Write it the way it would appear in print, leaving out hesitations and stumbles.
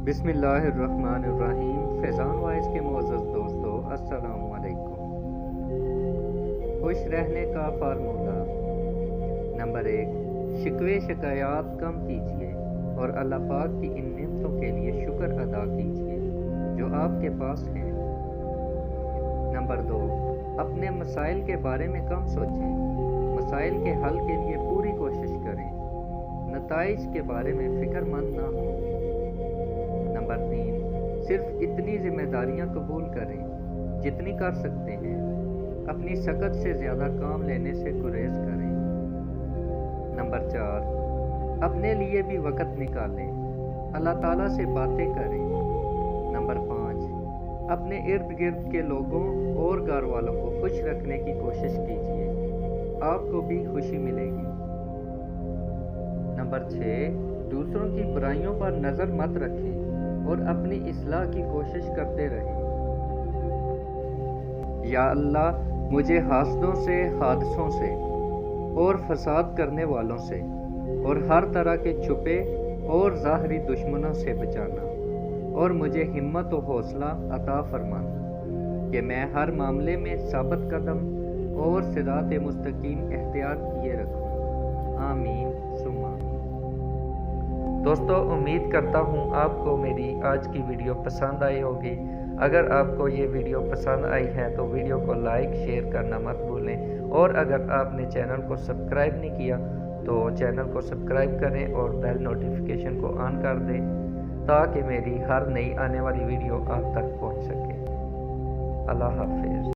बिस्मिल्लाहिर्रहमानिर्रहीम। फैज़ान वॉइस के मोअज़्ज़ज़ दोस्तों, अस्सलामु अलैकुम। खुश रहने का फार्मूला। नंबर 1, शिकवे शिकायत कम कीजिए और अल्लाह पाक की इन नेमतों के लिए शुक्र अदा कीजिए जो आपके पास हैं। नंबर 2, अपने मसाइल के बारे में कम सोचें, मसाइल के हल के लिए पूरी कोशिश करें, नताइज के बारे में फिक्रमंद ना हो। नंबर 3, सिर्फ इतनी जिम्मेदारियां कबूल करें जितनी कर सकते हैं, अपनी सकत से ज़्यादा काम लेने से गुरेज करें। नंबर 4, अपने लिए भी वक़्त निकालें, अल्लाह ताला से बातें करें। नंबर 5, अपने इर्द गिर्द के लोगों और घर वालों को खुश रखने की कोशिश कीजिए, आपको भी खुशी मिलेगी। नंबर 6, दूसरों की बुराइयों पर नज़र मत रखें और अपनी इस्लाह की कोशिश करते रहें। या अल्लाह, मुझे हासदों से, हादसों से और फसाद करने वालों से और हर तरह के छुपे और ज़ाहरी दुश्मनों से बचाना, और मुझे हिम्मत और हौसला अता फरमाना कि मैं हर मामले में साबित कदम और सिरात मुस्तकीम इख्तियार किए रखूं। आमीन सुम्मा आमीन। दोस्तों, उम्मीद करता हूँ आपको मेरी आज की वीडियो पसंद आई होगी। अगर आपको ये वीडियो पसंद आई है तो वीडियो को लाइक शेयर करना मत भूलें, और अगर आपने चैनल को सब्सक्राइब नहीं किया तो चैनल को सब्सक्राइब करें और बेल नोटिफिकेशन को ऑन कर दें ताकि मेरी हर नई आने वाली वीडियो आप तक पहुँच सके। अल्लाह हाफिज़।